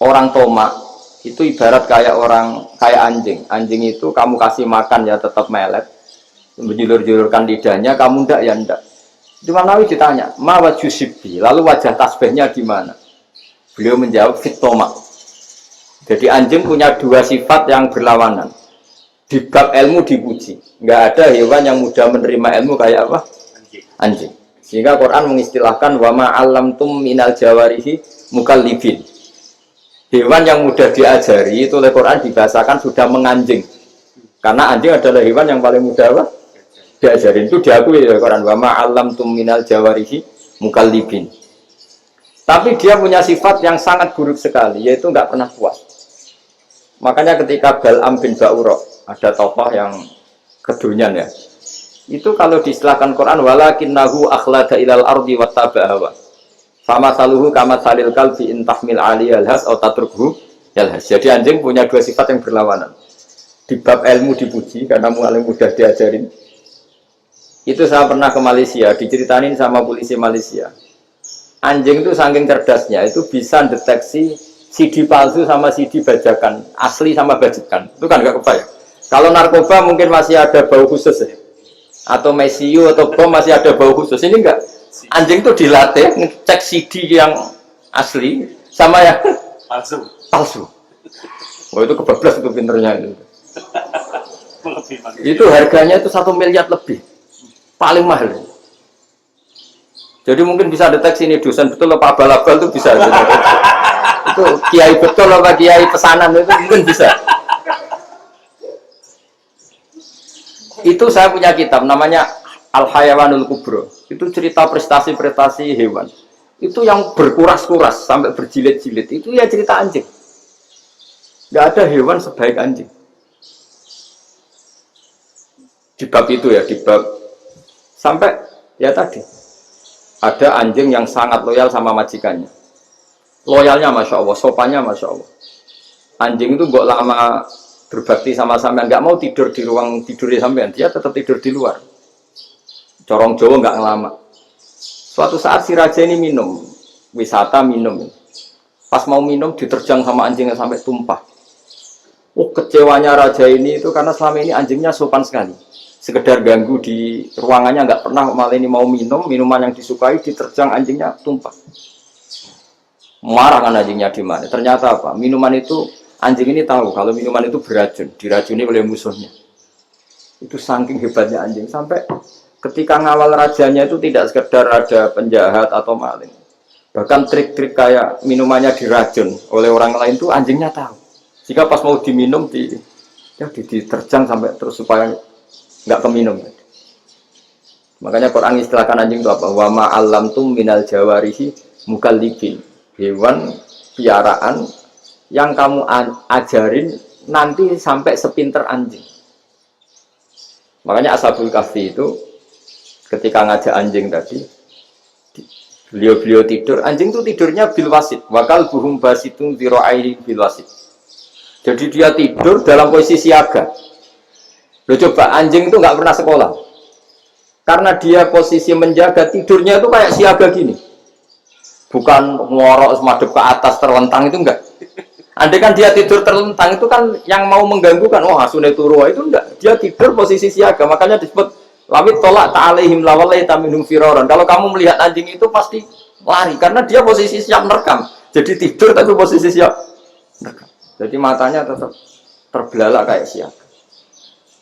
orang tomak itu ibarat kayak anjing. Anjing itu kamu kasih makan ya tetap melet, menjulur-julurkan lidahnya, kamu ndak ya ndak. Imam Nawawi ditanya, "Ma wajhu sibbi?" Lalu wajah tasbihnya di mana? Beliau menjawab, "Fit tomak." Jadi anjing punya dua sifat yang berlawanan. Di bab ilmu dipuji. Nggak ada hewan yang mudah menerima ilmu kayak apa? Anjing. Sehingga Quran mengistilahkan wa ma 'allamtum minal jawarihi mukallibin. Hewan yang mudah diajari itu oleh Quran dibahasakan sudah menganjing. Karena anjing adalah hewan yang paling mudah apa? Diajarin. Itu diakui oleh Quran wa ma 'allamtum minal jawarihi mukallibin. Tapi dia punya sifat yang sangat buruk sekali, yaitu nggak pernah puas. Makanya ketika Bal'am bin Ba'urah, ada tokoh yang kedunyan ya, itu kalau diistilahkan Quran walakinnahu akhlada ilal ardi wattaba'a hawa fama saluhu kama salil kalbi in tahmil aliyal has atau tatrukhu yalhas. Jadi anjing punya dua sifat yang berlawanan. Di bab ilmu dipuji karena mulai mudah diajarin. Itu saya pernah ke Malaysia, diceritain sama polisi Malaysia. Anjing itu saking cerdasnya itu bisa deteksi CD palsu sama CD bajakan, asli sama bajakan. Itu kan nggak kebayang. Kalau narkoba mungkin masih ada bau khusus ya. Atau mesiu atau bom masih ada bau khusus. Ini enggak. Anjing itu dilatih ngecek CD yang asli sama yang palsu. Oh itu kebablas itu pinternya itu. Itu harganya itu 1 miliar lebih. Paling mahal. Jadi mungkin bisa deteksi ini dosen betul apa abal-abal itu bisa. Itu kiai betul apa kiai pesanan itu mungkin bisa. Itu saya punya kitab namanya Al-Hayawanul Kubro. Itu cerita prestasi-prestasi hewan. Itu yang berkuras-kuras sampai berjilid-jilid. Itu ya cerita anjing. Gak ada hewan sebaik anjing. Di bab itu ya, di bab sampai ya tadi ada anjing yang sangat loyal sama majikannya. Loyalnya Masya Allah, sopannya Masya Allah. Anjing itu nggak lama berbakti sama sampean, nggak mau tidur di ruang tidurnya sampean, dia tetap tidur di luar. Corong Jawa nggak lama. Suatu saat si raja ini minum, wisata minum. Pas mau minum diterjang sama anjingnya sampai tumpah. Oh kecewanya raja ini itu karena selama ini anjingnya sopan sekali. Sekedar ganggu di ruangannya nggak pernah, malah ini mau minum, minuman yang disukai diterjang anjingnya tumpah. Marah kan anjingnya di mana? Ternyata apa? Minuman itu anjing ini tahu kalau minuman itu beracun, diracuni oleh musuhnya. Itu saking hebatnya anjing sampai ketika ngawal rajanya itu tidak sekedar raja penjahat atau maling. Bahkan trik-trik kayak minumannya diracun oleh orang lain itu anjingnya tahu. Jika pas mau diminum diterjang sampai terus supaya nggak keminum. Makanya Quran istilahkan anjing itu apa? Wa ma 'allamtum minal jawarihi mukallibin. Hewan piaraan yang kamu ajarin nanti sampai sepinter anjing. Makanya Ashabul Kahfi itu ketika ngajak anjing tadi, beliau tidur, anjing itu tidurnya bil wasit, wakal buhum basitun zira'aihi bil wasit. Jadi dia tidur dalam posisi siaga. Loh coba anjing itu nggak pernah sekolah, karena dia posisi menjaga tidurnya itu kayak siaga gini. Bukan ngorok semadep ke atas terlentang itu enggak. Andai kan dia tidur terlentang itu kan yang mau mengganggu kan, oh hasune turu itu enggak. Dia tidur posisi siaga, makanya disebut lawit tolak ta'alaihim lawalai taminum firoron. Kalau kamu melihat anjing itu pasti lari karena dia posisi siap merekam. Jadi tidur tapi posisi siap merekam. Jadi matanya tetap terbelalak kayak siaga.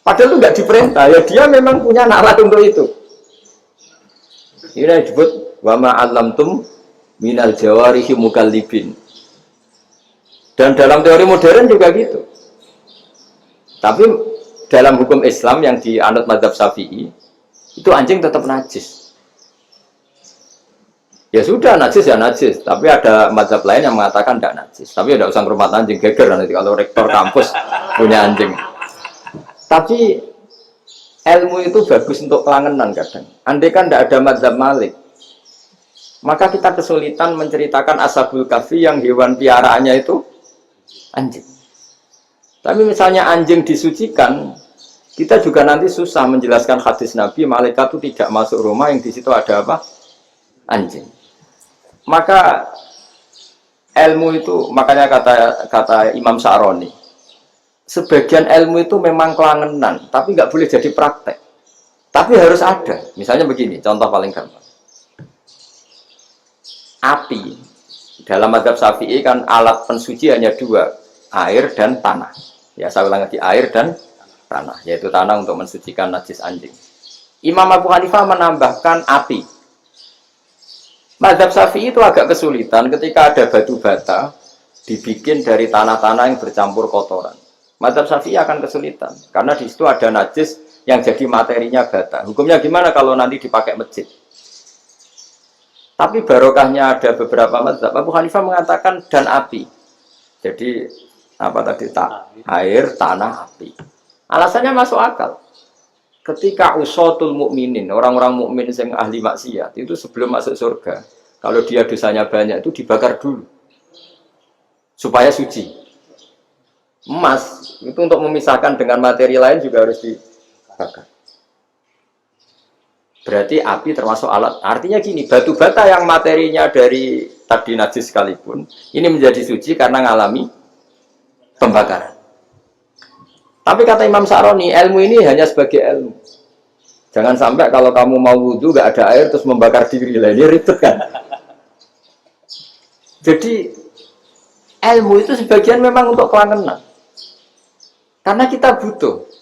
Padahal itu enggak diperintah, ya dia memang punya nalar untuk itu. Ini disebut wa ma 'allamtum minal jawarihi mukallibin. Dan dalam teori modern juga gitu. Tapi dalam hukum Islam yang dianut mazhab Syafi'i itu anjing tetap najis. Ya sudah najis ya najis, tapi ada mazhab lain yang mengatakan tidak najis. Tapi tidak usah ngurmat anjing, geger nanti kalau rektor kampus punya anjing. Tapi ilmu itu bagus untuk kelangenan kadang. Andai kan tidak ada mazhab Malik, maka kita kesulitan menceritakan Ashabul Kahfi yang hewan piaraannya itu anjing. Tapi misalnya anjing disucikan, kita juga nanti susah menjelaskan hadis Nabi malaikat itu tidak masuk rumah yang di situ ada apa? Anjing. Maka ilmu itu makanya kata Imam Sa'roni, sebagian ilmu itu memang kelangenan, tapi nggak boleh jadi praktek. Tapi harus ada. Misalnya begini, contoh paling gampang. Api dalam mazhab Syafi'i kan alat pensuci hanya dua, air dan tanah. Ya saya ulang lagi, air dan tanah, yaitu tanah untuk mensucikan najis anjing. Imam Abu Hanifah menambahkan api. Mazhab Syafi'i itu agak kesulitan ketika ada batu bata dibikin dari tanah-tanah yang bercampur kotoran. Mazhab Syafi'i akan kesulitan karena di situ ada najis yang jadi materinya bata. Hukumnya gimana kalau nanti dipakai masjid? Tapi barokahnya ada beberapa mazhab. Abu Hanifah mengatakan dan api. Jadi apa tadi air, tanah, api. Alasannya masuk akal. Ketika usatul mukminin, orang-orang mukmin yang ahli maksiat itu sebelum masuk surga, kalau dia dosanya banyak itu dibakar dulu supaya suci. Emas itu untuk memisahkan dengan materi lain juga harus dibakar. Berarti api termasuk alat. Artinya gini, batu bata yang materinya dari tadi najis sekalipun, ini menjadi suci karena mengalami pembakaran. Tapi kata Imam Sa'roni, ilmu ini hanya sebagai ilmu. Jangan sampai kalau kamu mau wudhu gak ada air terus membakar diri, lah ini ribet kan. Jadi ilmu itu sebagian memang untuk kelangenan. Karena kita butuh.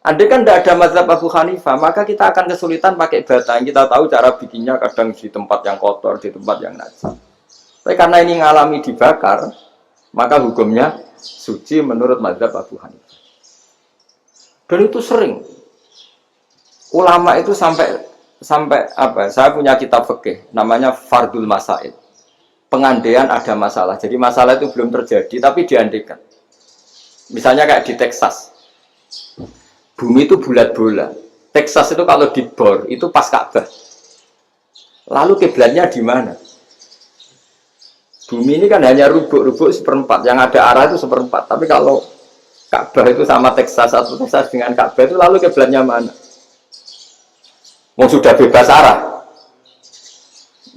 Andai kan tidak ada mazhab Abu Hanifah, maka kita akan kesulitan pakai bata. Yang kita tahu cara bikinnya kadang di tempat yang kotor, di tempat yang najis. Tapi karena ini ngalami dibakar, maka hukumnya suci menurut mazhab Abu Hanifah. Dan itu sering. Ulama itu sampai apa? Saya punya kitab fikih namanya Fardul Masail. Pengandaian ada masalah. Jadi masalah itu belum terjadi tapi diandaikan. Misalnya kayak di Texas. Bumi itu bulat bola. Texas itu kalau dibor itu pas Ka'bah. Lalu kiblatnya di mana? Bumi ini kan hanya rubuk-rubuk seperempat. Yang ada arah itu seperempat. Tapi kalau Ka'bah itu sama Texas atau Texas dengan Ka'bah itu lalu kiblatnya mana? Mau sudah bebas arah.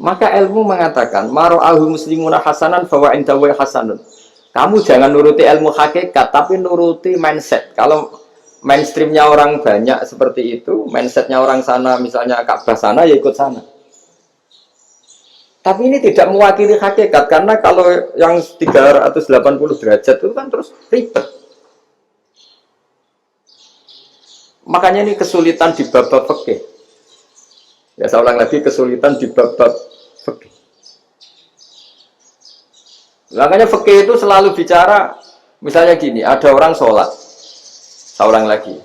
Maka ilmu mengatakan maro'ahu muslimuna hasanan bahwa indahu hasanun. Kamu jangan nuruti ilmu hakikat tapi nuruti mindset. Kalau mainstreamnya orang banyak seperti itu, mindsetnya orang sana misalnya Ka'bah sana ya ikut sana. Tapi ini tidak mewakili hakikat karena kalau yang 380 derajat itu kan terus ribet. Makanya ini kesulitan di bab-bab fikih. Ya saya ulang lagi, kesulitan di bab-bab fikih. Makanya fikih itu selalu bicara, misalnya gini, ada orang sholat. Saya ulang lagi.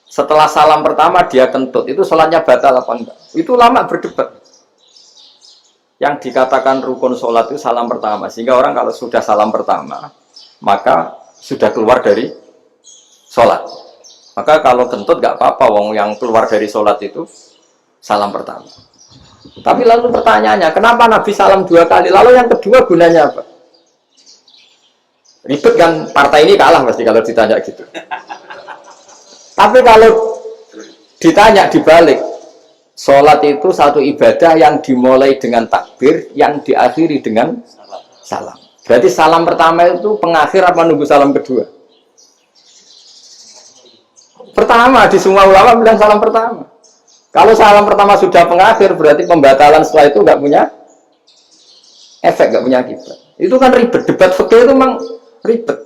Setelah salam pertama dia kentut, itu sholatnya batal apa enggak? Itu lama berdebat. Yang dikatakan rukun sholat itu salam pertama. Sehingga orang kalau sudah salam pertama, maka sudah keluar dari sholat. Maka kalau kentut enggak apa-apa, wong yang keluar dari sholat itu salam pertama. Tapi lalu pertanyaannya, kenapa Nabi salam 2 kali? Lalu yang kedua gunanya apa? Ribet kan, partai ini kalah pasti kalau ditanya gitu. Tapi kalau ditanya dibalik, sholat itu satu ibadah yang dimulai dengan takbir, yang diakhiri dengan salam. Berarti salam pertama itu pengakhir apa nunggu salam kedua? Pertama, di semua ulama bilang salam pertama. Kalau salam pertama sudah pengakhir, berarti pembatalan setelah itu nggak punya efek, nggak punya akibat. Itu kan ribet. Debat fikih itu memang ribet.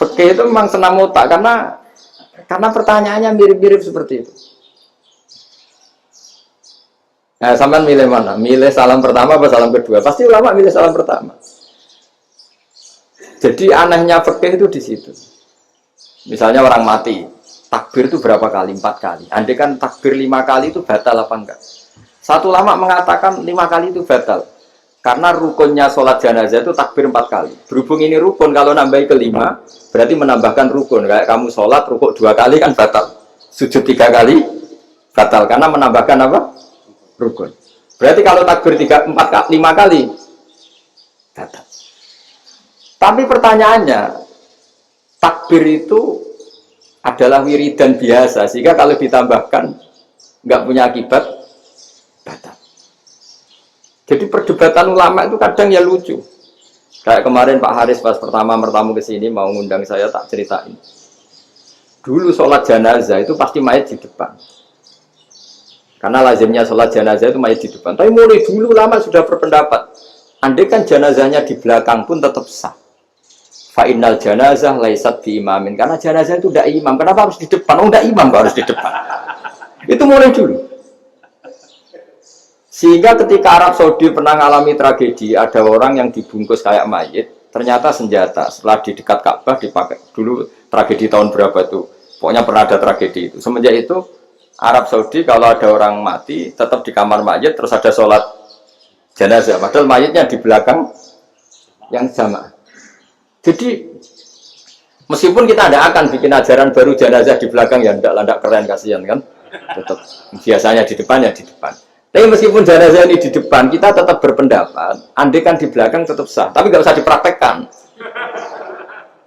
Fikih itu memang senam otak karena pertanyaannya mirip-mirip seperti itu. Nah, sampean milih mana? Milih salam pertama atau salam kedua? Pasti ulama milih salam pertama. Jadi anehnya fikih itu di situ. Misalnya orang mati, takbir itu berapa kali? 4 kali. Andai kan takbir 5 kali itu batal apa enggak? Satu ulama mengatakan 5 kali itu batal. Karena rukunnya sholat jenazah itu takbir 4 kali. Berhubung ini rukun, kalau nambahi ke 5, berarti menambahkan rukun. Kayak kamu sholat, rukuk 2 kali kan batal. Sujud 3 kali, batal. Karena menambahkan apa? Rukun. Berarti kalau takbir 3, 4, 5 kali, batal. Tapi pertanyaannya, takbir itu adalah wiridan biasa, sehingga kalau ditambahkan nggak punya akibat batal. Jadi perdebatan ulama itu kadang ya lucu. Kayak kemarin Pak Haris pas pertama mertamu ke sini mau ngundang saya tak ceritain. Dulu sholat jenazah itu pasti mayat di depan. Karena lazimnya sholat jenazah itu mayat di depan. Tapi mulai dulu lama sudah berpendapat. Andai kan jenazahnya di belakang pun tetap sah. Fa'innal jenazah laisat bi imamin. Karena jenazah itu tidak imam. Kenapa harus di depan? Oh tidak imam harus di depan. Itu mulai dulu. Sehingga ketika Arab Saudi pernah mengalami tragedi, ada orang yang dibungkus kayak mayit, ternyata senjata. Setelah di dekat Ka'bah dipakai. Dulu tragedi tahun berapa tuh? Pokoknya pernah ada tragedi itu. Semenjak itu Arab Saudi kalau ada orang mati tetap di kamar mayit, terus ada sholat jenazah. Padahal mayitnya di belakang yang sama. Jadi meskipun kita tidak akan bikin ajaran baru jenazah di belakang, ya tidak keren, kasihan kan. Tetap biasanya di depan ya di depan. Tapi meskipun jenazah ini di depan, kita tetap berpendapat, andai kan di belakang tetap sah, tapi nggak usah dipraktekkan.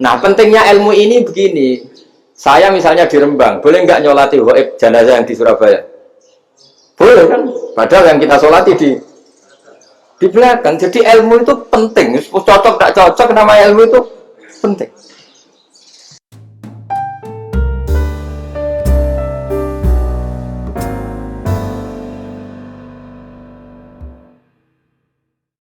Nah, pentingnya ilmu ini begini. Saya misalnya di Rembang, boleh nggak nyolati ghaib jenazah yang di Surabaya? Boleh kan? Padahal yang kita solati di belakang. Jadi ilmu itu penting. Cocok tak cocok, nama ilmu itu penting.